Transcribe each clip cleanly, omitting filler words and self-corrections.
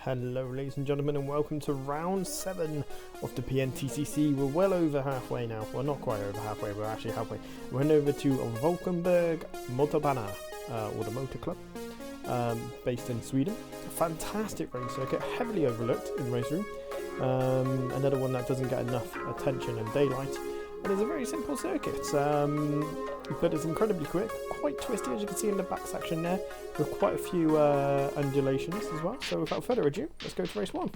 Hello ladies and gentlemen, and welcome to round 7 of the PNTCC. We're well over halfway now. Well, not quite over halfway, we're actually halfway. We're heading over to Falkenburg Motorbana, or the Motor Club, based in Sweden. A fantastic race circuit, heavily overlooked in race room. Another one that doesn't get enough attention and daylight. And it's a very simple circuit, but it's incredibly quick, quite twisty as you can see in the back section there, with quite a few undulations as well. So without further ado, let's go to race 1.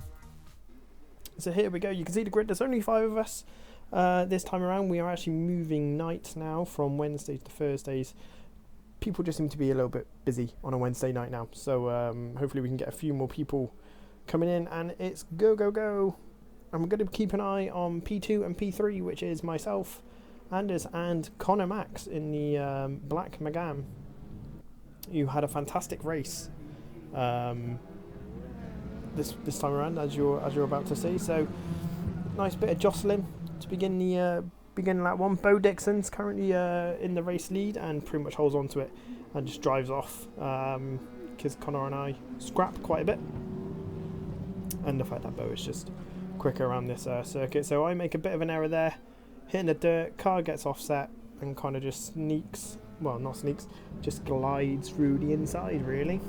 So here we go, you can see the grid, there's only 5 of us this time around. We are actually moving nights now from Wednesdays to Thursdays. People just seem to be a little bit busy on a Wednesday night now, so hopefully we can get a few more people coming in, and it's go, go, go. And we're going to keep an eye on P2 and P3, which is myself, Anders, and Connor Max in the Black Megane. You had a fantastic race this time around, as you're about to see. So nice bit of jostling to begin lap 1. Bo Dixon's currently in the race lead and pretty much holds on to it and just drives off because Connor and I scrap quite a bit, and the fact that Bo is just quicker around this circuit. So I make a bit of an error there, hitting the dirt, car gets offset and kind of just just glides through the inside really,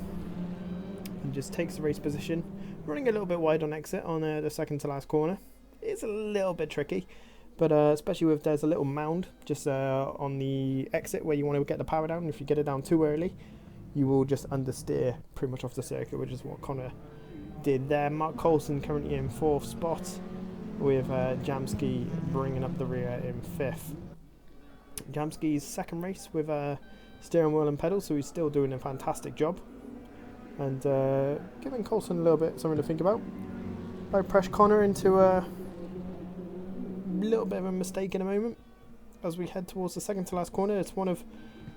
and just takes the race position, running a little bit wide on exit on the second to last corner. It's a little bit tricky, but especially if there's a little mound just on the exit where you want to get the power down. If you get it down too early, you will just understeer pretty much off the circuit, which is what Connor did there. Mark Coulson currently in 4th spot, with Jamski bringing up the rear in 5th. Jamski's second race with steering wheel and pedals, so he's still doing a fantastic job, and giving Coulson a little bit something to think about. I press Connor into a little bit of a mistake in a moment as we head towards the second to last corner. It's one of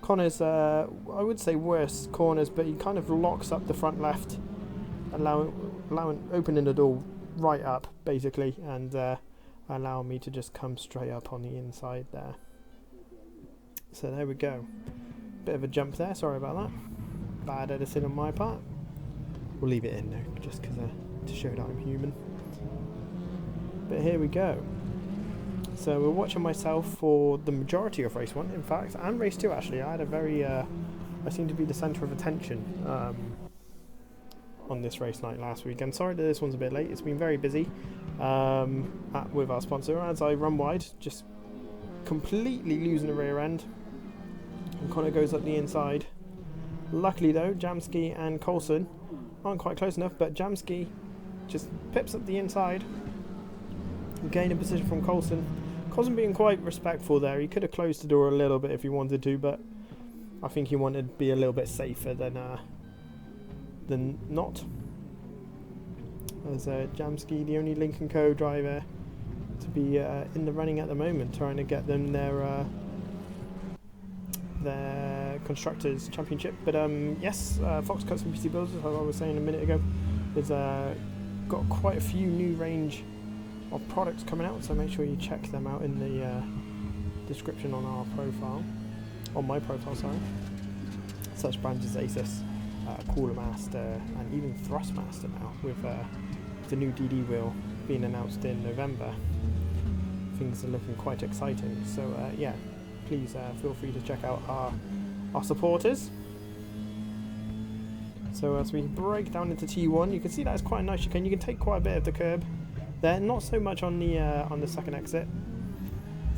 Connor's I would say worst corners, but he kind of locks up the front left, opening the door right up basically, and allowing me to just come straight up on the inside there. So there we go, bit of a jump there, sorry about that, bad editing on my part. We'll leave it in though, just because to show that I'm human. But here we go. So we're watching myself for the majority of race 1, in fact, and race 2 actually. I had a very I seem to be the centre of attention on this race night last week, and sorry that this one's a bit late. It's been very busy with our sponsor as I run wide, just completely losing the rear end, and Connor goes up the inside. Luckily though, Jamski and Coulson aren't quite close enough, but Jamski just pips up the inside, gaining position from Coulson. Coulson being quite respectful there. He could have closed the door a little bit if he wanted to, but I think he wanted to be a little bit safer than not. As Jamski, the only Lincoln Co driver to be in the running at the moment, trying to get them their Constructors' Championship. But yes, Fox Custom PC Builders, as I was saying a minute ago, has got quite a few new range of products coming out, so make sure you check them out in the description on our profile, on my profile, sorry. Such brands as Asus, Cooler Master, and even Thrustmaster now, with the new DD wheel being announced in November. Things are looking quite exciting, so yeah, please feel free to check out our supporters. So as we break down into T1, you can see that it's quite a nice chicane. You can take quite a bit of the curb there, not so much on the second exit.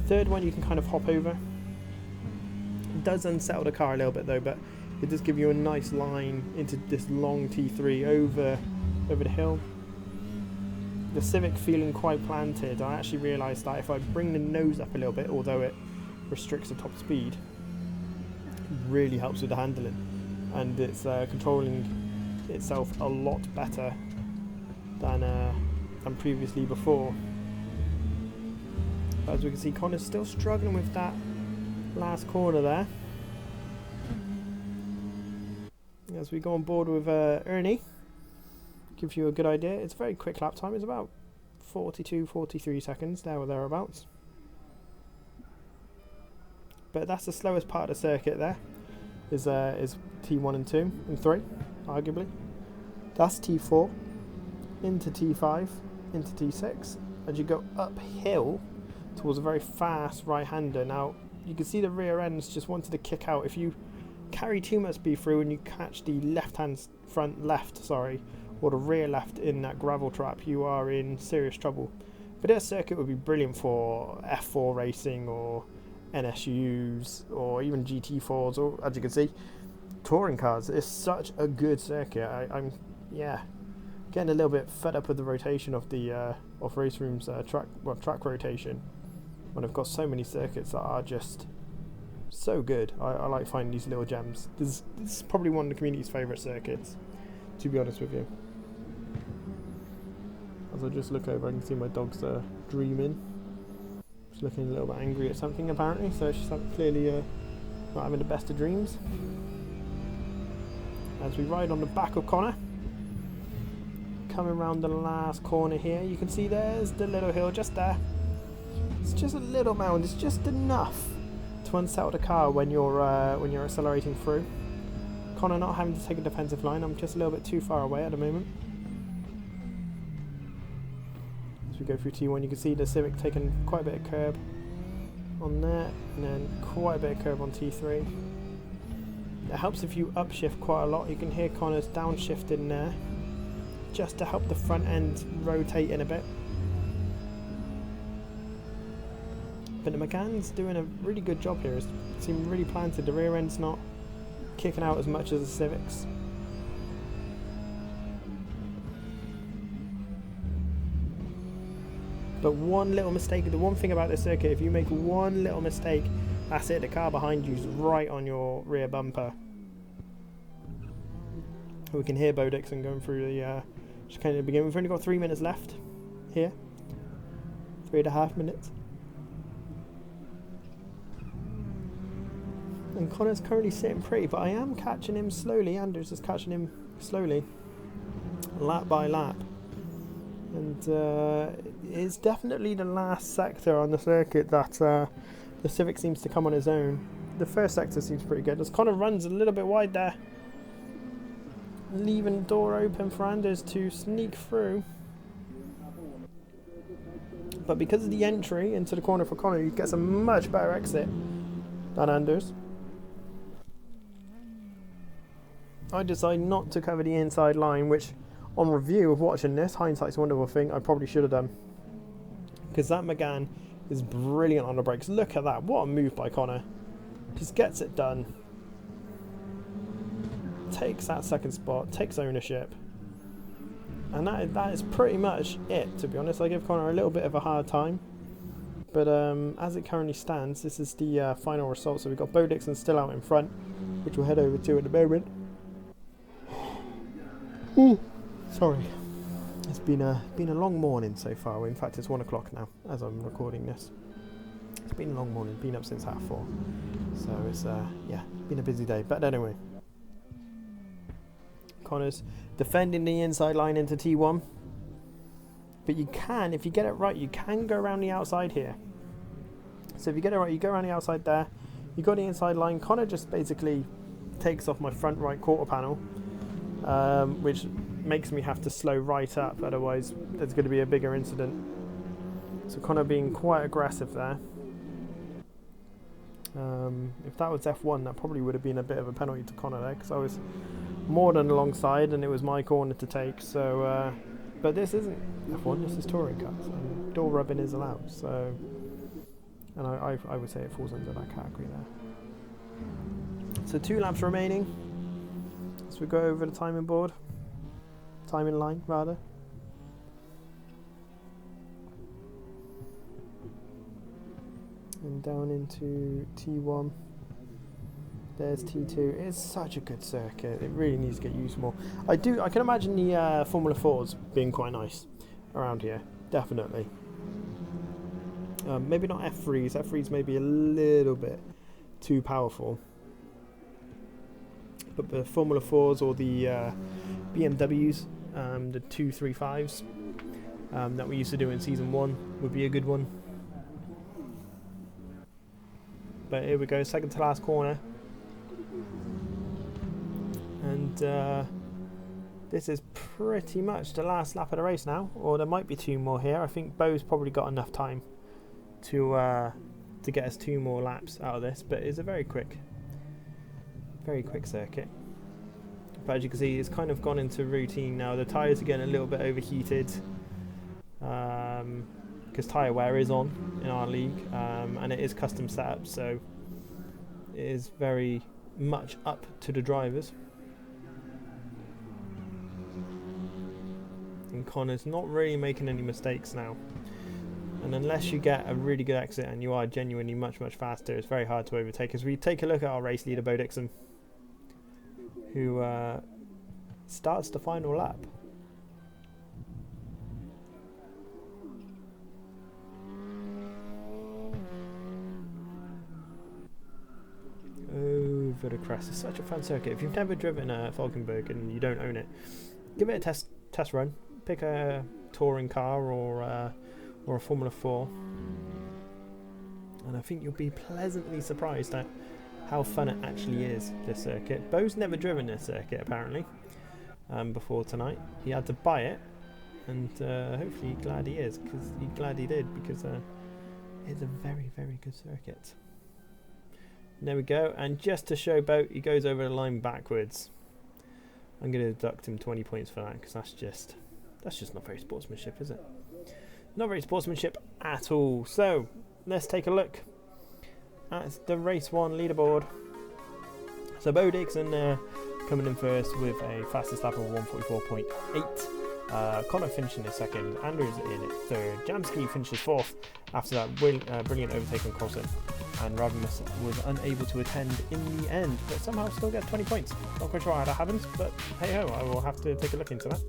Third one you can kind of hop over. It does unsettle the car a little bit though, but it does give you a nice line into this long T3 over the hill. The Civic feeling quite planted. I actually realised that if I bring the nose up a little bit, although it restricts the top speed, it really helps with the handling, and it's controlling itself a lot better than previously before. But as we can see, Connor's still struggling with that last corner there. As we go on board with Ernie, gives you a good idea. It's a very quick lap time. It's about 42-43 seconds, there or thereabouts. But that's the slowest part of the circuit there, is T1 and 2 and 3, arguably. That's T4. into T5, into T6, as you go uphill towards a very fast right-hander. Now, you can see the rear ends just wanted to kick out. If you carry too much speed through and you catch the front left, or the rear left in that gravel trap, you are in serious trouble. But this circuit would be brilliant for F4 racing or NSUs or even GT4s, or as you can see, touring cars. It's such a good circuit. I'm getting a little bit fed up with the rotation of the of Race Room's track rotation when I've got so many circuits that are just so good. I like finding these little gems. This is probably one of the community's favourite circuits, to be honest with you. As I just look over, I can see my dog's dreaming. She's looking a little bit angry at something apparently, so she's clearly not having the best of dreams. As we ride on the back of Connor, coming around the last corner here, you can see there's the little hill just there. It's just a little mound. It's just enough to unsettle the car when you're accelerating through. Connor not having to take a defensive line. I'm just a little bit too far away at the moment. As we go through T1, you can see the Civic taking quite a bit of curb on there, and then quite a bit of curb on T3. It helps if you upshift quite a lot. You can hear Connor's downshifting there, just to help the front end rotate in a bit. But the Megane's doing a really good job here. It seems really planted. The rear end's not kicking out as much as the Civics. But one little mistake, the one thing about this circuit, if you make one little mistake, that's it, the car behind you is right on your rear bumper. We can hear Bo Dixon going through the chicane at the beginning. We've only got 3 minutes left here. 3.5 minutes. And Connor's currently sitting pretty, but I am catching him slowly. Anders is catching him slowly, lap by lap. And it's definitely the last sector on the circuit that the Civic seems to come on his own. The first sector seems pretty good. As Connor runs a little bit wide there, leaving the door open for Anders to sneak through. But because of the entry into the corner for Connor, he gets a much better exit than Anders. I decide not to cover the inside line, which on review of watching this, hindsight's a wonderful thing, I probably should have done. Because that Megane is brilliant on the brakes. Look at that. What a move by Connor. Just gets it done. Takes that second spot, takes ownership. And that is pretty much it, to be honest. I give Connor a little bit of a hard time. But as it currently stands, this is the final result. So we've got Bo Dixon still out in front, which we'll head over to at the moment. Ooh, sorry. It's been a long morning so far. In fact, it's 1 o'clock now as I'm recording this. It's been a long morning. Been up since 4:30. So it's been a busy day. But anyway, Connor's defending the inside line into T1. But you can, if you get it right, you can go around the outside here. So if you get it right, you go around the outside there. You got the inside line. Connor just basically takes off my front right quarter panel, which makes me have to slow right up. Otherwise, there's going to be a bigger incident. So Connor being quite aggressive there. If that was F1, that probably would have been a bit of a penalty to Connor there, because I was more than alongside and it was my corner to take. So, but this isn't F1, this is touring cars, and door rubbing is allowed. So, and I would say it falls under that category there. So 2 laps remaining. So we go over the timing board, timing line rather. And down into T1. There's T2. It's such a good circuit. It really needs to get used more. I can imagine the Formula 4s being quite nice around here. Definitely. Maybe not F3s. F3s may be a little bit too powerful. But the Formula 4s or the BMWs, the 235s that we used to do in Season 1 would be a good one. But here we go, second to last corner. And this is pretty much the last lap of the race now, or there might be 2 more here. I think Bo's probably got enough time to get us 2 more laps out of this, but it's a very quick circuit. But as you can see, it's kind of gone into routine now. The tyres are getting a little bit overheated because tyre wear is on in our league, and it is custom set up, so it is very much up to the drivers. And Connor's not really making any mistakes now, and unless you get a really good exit and you are genuinely much faster, it's very hard to overtake. As we take a look at our race leader, Bo Dixon, who starts the final lap. Over the crest. It's such a fun circuit. If you've never driven Falkenburg and you don't own it, give it a test run. Pick a touring car or a Formula 4, and I think you'll be pleasantly surprised at how fun it actually is, this circuit. Bo's never driven this circuit apparently before tonight. He had to buy it, and hopefully glad he is, because he's glad he did, because it's a very good circuit. And there we go, and just to show Bo, he goes over the line backwards. I'm going to deduct him 20 points for that, because that's just not very sportsmanship, is it? Not very sportsmanship at all. So let's take a look at the race 1 leaderboard. So Bo Dixon coming in first with a fastest lap of 1:44.8. Connor finishing in second. Andrews in third. Jamski finishes fourth after that brilliant overtake on Coulson. And Ravimus was unable to attend in the end, but somehow still gets 20 points. Not quite sure how that happens, but hey ho, I will have to take a look into that.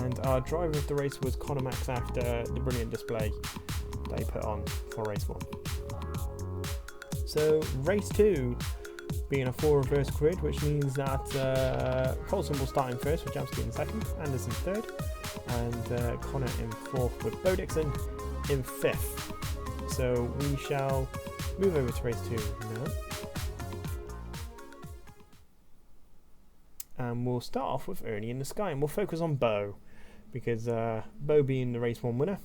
And our driver of the race was Connor Max after the brilliant display they put on for race 1. So race 2 being a 4 reverse grid, which means that Coulson will start in first with Jamski in second, Anderson third, and Connor in fourth with Bo Dixon in fifth. So we shall move over to race 2 now. And we'll start off with Ernie in the Sky, and we'll focus on Bo, because Bo, being the race 1 winner,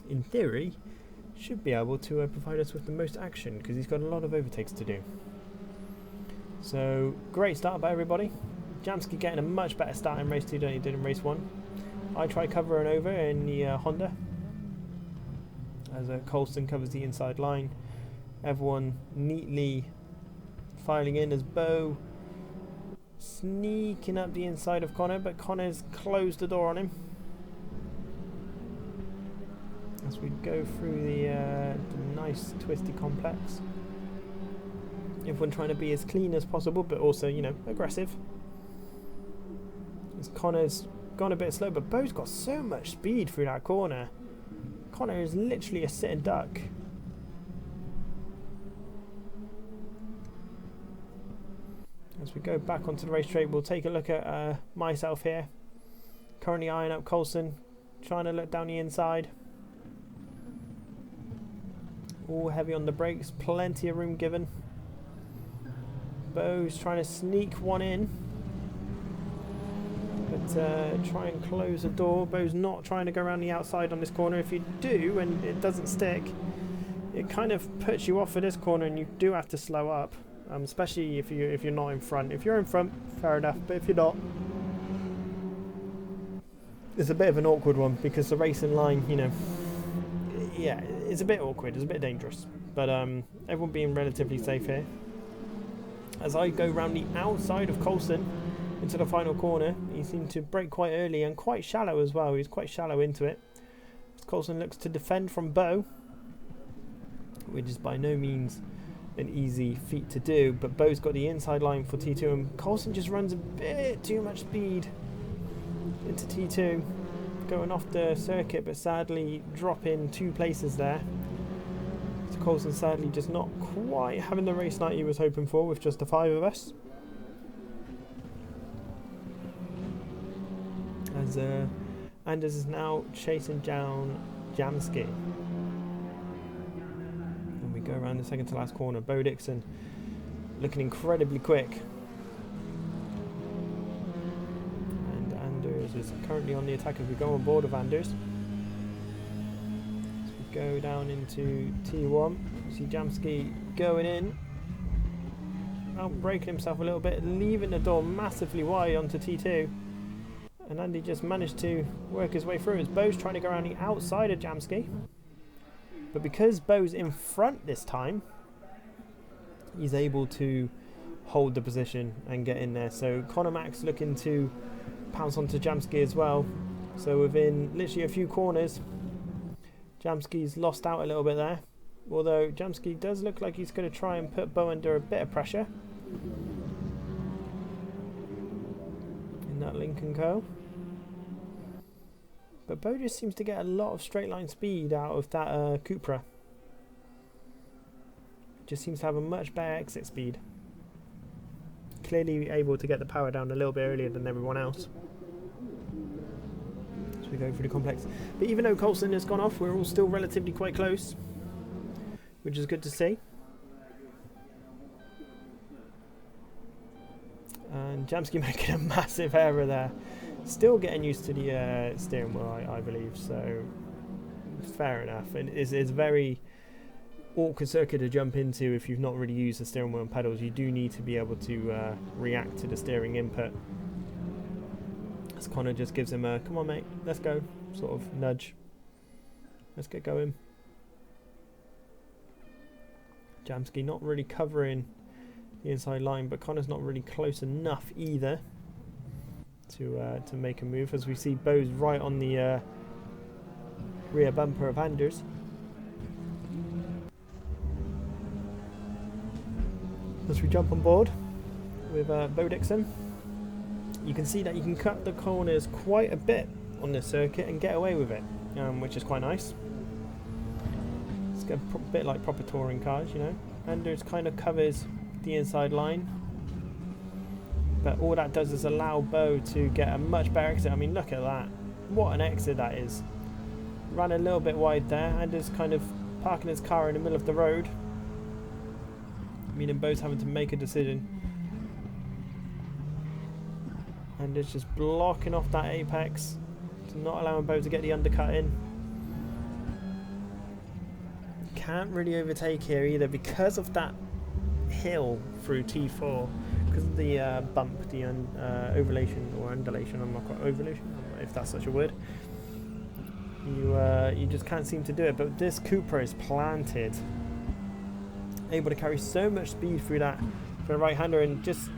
in theory should be able to provide us with the most action, because he's got a lot of overtakes to do. So great start by everybody. Jamski getting a much better start in race 2 than he did in race 1. I try covering over in the Honda as Coulson covers the inside line. Everyone neatly filing in as Bo sneaking up the inside of Connor, but Connor's closed the door on him. As we go through the nice twisty complex. Everyone trying to be as clean as possible, but also, you know, aggressive. As Connor's gone a bit slow, but Bo's got so much speed through that corner. Connor is literally a sitting duck. As we go back onto the racetrack, we'll take a look at myself here. Currently eyeing up Coulson, trying to look down the inside. All heavy on the brakes, plenty of room given. Bo's trying to sneak one in, but try and close the door. Bo's not trying to go around the outside on this corner. If you do and it doesn't stick, it kind of puts you off for this corner, and you do have to slow up, especially if you're not in front. If you're in front, fair enough, but if you're not, it's a bit of an awkward one, because the racing line, you know, yeah, it's a bit awkward, it's a bit dangerous, but everyone being relatively safe here. As I go round the outside of Coulson into the final corner, he seemed to brake quite early and quite shallow as well. He's quite shallow into it. As Coulson looks to defend from Bo, which is by no means an easy feat to do, but Bo's got the inside line for T2, and Coulson just runs a bit too much speed into T2, going off the circuit, but sadly dropping 2 places there. So Coulson sadly just not quite having the race night he was hoping for with just the 5 of us. As Anders is now chasing down Jamski. And we go around the second to last corner. Bo Dixon looking incredibly quick. is currently on the attack as we go on board of Anders. As we go down into T1, you see Jamski going in, out braking himself a little bit, leaving the door massively wide onto T2. And Andy just managed to work his way through as Bo's trying to go around the outside of Jamski. But because Bo's in front this time, he's able to hold the position and get in there. So Connor Max looking to pounce onto Jamski as well. So within literally a few corners, Jamski's lost out a little bit there. Although Jamski does look like he's going to try and put Bo under a bit of pressure in that Lincoln Co. But Bo just seems to get a lot of straight line speed out of that Cupra. Just seems to have a much better exit speed. Clearly able to get the power down a little bit earlier than everyone else. As we go through the complex. But even though Coulson has gone off, we're all still relatively quite close, which is good to see. And Jamski making a massive error there. Still getting used to the steering wheel, I believe, so fair enough. And it's very awkward circuit to jump into if you've not really used the steering wheel and pedals. You do need to be able to react to the steering input. As Connor just gives him a, come on mate, let's go, sort of nudge. Let's get going. Jamski not really covering the inside line, but Connor's not really close enough either to make a move, as we see Bo's right on the rear bumper of Anders. As we jump on board with Bo Dixon, you can see that you can cut the corners quite a bit on this circuit and get away with it, which is quite nice. It's a bit like proper touring cars, you know. Anders kind of covers the inside line, but all that does is allow Bo to get a much better exit. I mean, look at that. What an exit that is. Ran a little bit wide there. Anders kind of parking his car in the middle of the road, meaning Bo's having to make a decision. Anders just blocking off that apex, not allowing Bo to get the undercut in. Can't really overtake here either because of that hill through T4, because of the bump, the ovulation or undulation. I'm not quite ovulation, if that's such a word. You just can't seem to do it. But this Cupra is planted, able to carry so much speed through that for the right-hander, and just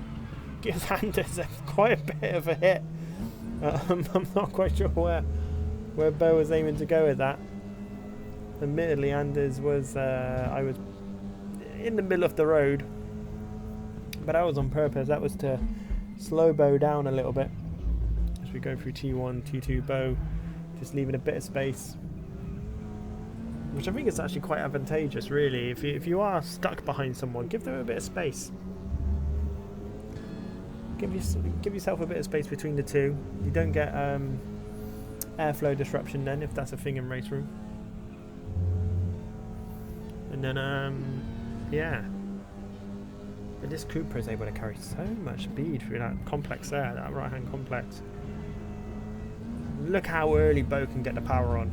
gives Anders quite a bit of a hit. I'm not quite sure where Bo was aiming to go with that. Admittedly, Anders was I was in the middle of the road, but that was on purpose. That was to slow Bo down a little bit as we go through T1, T2. Bo just leaving a bit of space, which I think is actually quite advantageous, really. If you are stuck behind someone, give them a bit of space. Give yourself a bit of space between the two. You don't get airflow disruption then, if that's a thing in race room. And then yeah, but this Cupra is able to carry so much speed through that complex there, that right hand complex. Look how early Bo can get the power on.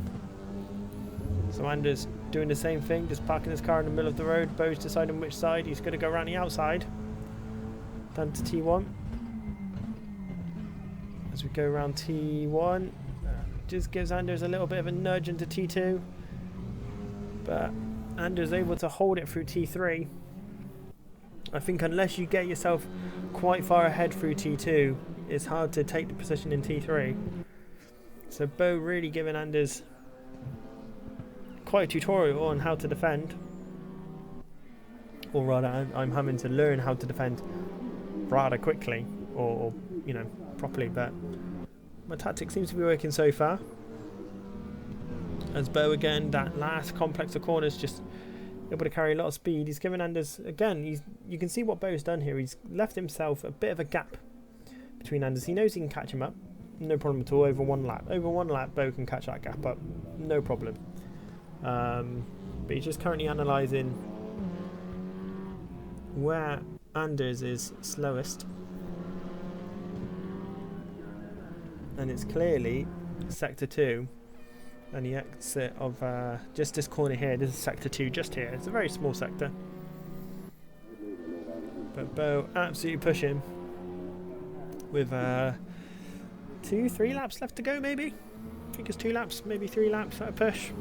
So Anders doing the same thing, just parking his car in the middle of the road. Bo's deciding which side he's going to go around the outside. Down to T1. As we go around T1, just gives Anders a little bit of a nudge into T2, but Anders able to hold it through T3. I think unless you get yourself quite far ahead through T2, it's hard to take the position in T3. So Bo really giving Anders quite a tutorial on how to defend, or rather I'm having to learn how to defend rather quickly, or you know, properly, but my tactic seems to be working so far. As Bo again, that last complex of corners, just able to carry a lot of speed. He's given Anders again. You can see what Bo's done here. He's left himself a bit of a gap between Anders. He knows he can catch him up, no problem at all. Over one lap, Bo can catch that gap up, no problem. But he's just currently analysing where Anders is slowest. and it's clearly sector 2, and the exit of just this corner here. This is sector 2 just here. It's a very small sector, but Bo absolutely pushing with 2-3 laps left to go, maybe. I think it's 2 laps, maybe 3 laps at a push.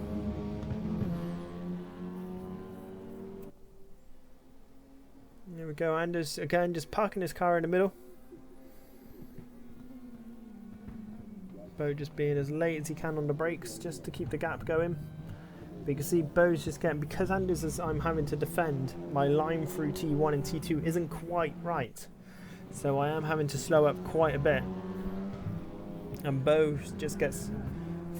There we go. Anders again just parking his car in the middle. Bo just being as late as he can on the brakes just to keep the gap going. But you can see Bo's just getting, because Anders is, I'm having to defend, my line through T1 and T2 isn't quite right. So I am having to slow up quite a bit. And Bo just gets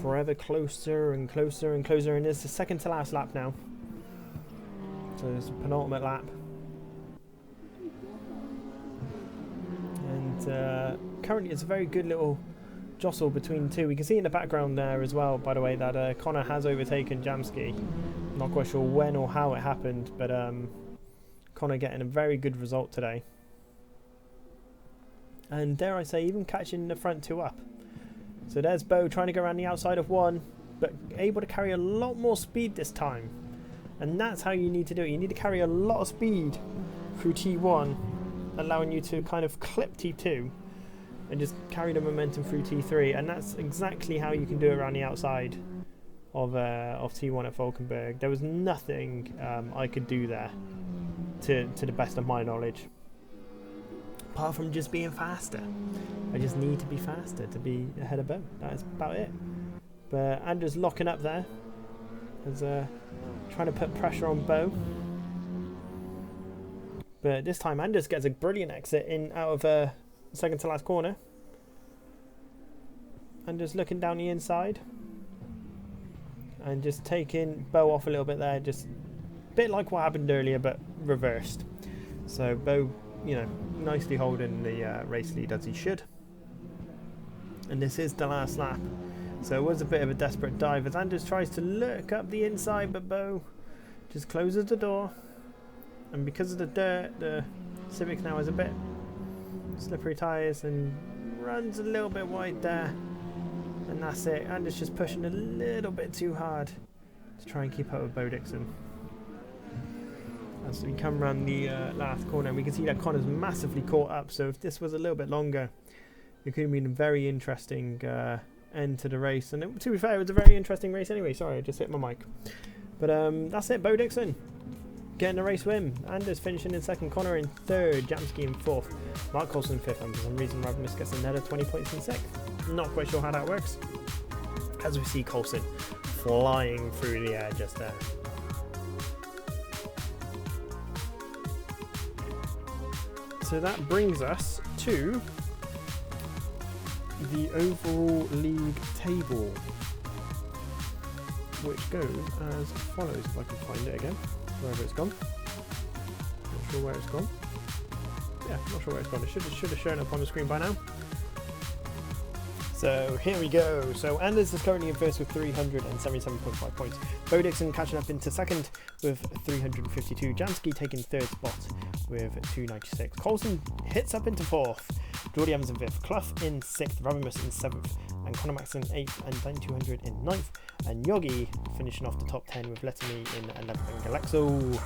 forever closer and closer and closer, and it's the second to last lap now. So it's the penultimate lap. And currently it's a very good little jostle between the two. We can see in the background there as well, by the way, that Connor has overtaken Jamski. Not quite sure when or how it happened, but Connor getting a very good result today. And dare I say, even catching the front 2 up. So there's Bo trying to go around the outside of 1, but able to carry a lot more speed this time. And that's how you need to do it. You need to carry a lot of speed through T1, allowing you to kind of clip T2 and just carry the momentum through T3, and that's exactly how you can do it around the outside of T1 at Falkenburg. There was nothing I could do there to the best of my knowledge, apart from just being faster. I just need to be faster to be ahead of Bo. That's about it. But Anders locking up there, as trying to put pressure on Bo. But this time Anders gets a brilliant exit in out of second to last corner, and just looking down the inside and just taking Bo off a little bit there, just a bit like what happened earlier but reversed. So Bo, you know, nicely holding the race lead as he should. And this is the last lap, so it was a bit of a desperate dive as Anders tries to look up the inside, but Bo just closes the door, and because of the dirt, the Civic now has a bit slippery tyres and runs a little bit wide there, and that's it. And it's just pushing a little bit too hard to try and keep up with Bo Dixon. As we come around the last corner, and we can see that Connor's massively caught up, so if this was a little bit longer, it could have been a very interesting end to the race. And to be fair, it was a very interesting race anyway. Sorry, I just hit my mic. But that's it. Bo Dixon getting the race win. Anders finishing in second, Connor in third, Jamski in fourth, Mark Coulson fifth, and for some reason Ravenous gets another 20 points in sixth. Not quite sure how that works, as we see Coulson flying through the air just there. So that brings us to the overall league table, which goes as follows. If I can find it again, wherever it's gone. Not sure where it's gone. Yeah, not sure where it's gone. It should have shown up on the screen by now. So here we go. So Anders is currently in first with 377.5 points. Bo Dixon catching up into second with 352. Jamski taking third spot with 296. Coulson hits up into fourth. Geordie Evans in fifth. Clough in sixth. Ravimus in seventh. And Conor Max in eighth. And Dan 200 in ninth. And Yogi finishing off the top 10 with Letterme in 11th. And Galexo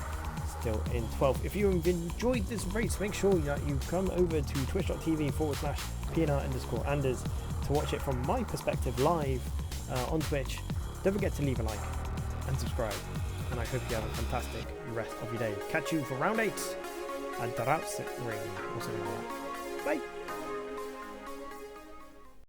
still in 12th. If you've enjoyed this race, make sure that you come over to twitch.tv/PNR_Anders to watch it from my perspective live on Twitch. Don't forget to leave a like and subscribe, and I hope you have a fantastic rest of your day. Catch you for round 8 at the Route Ring or something like that. Bye!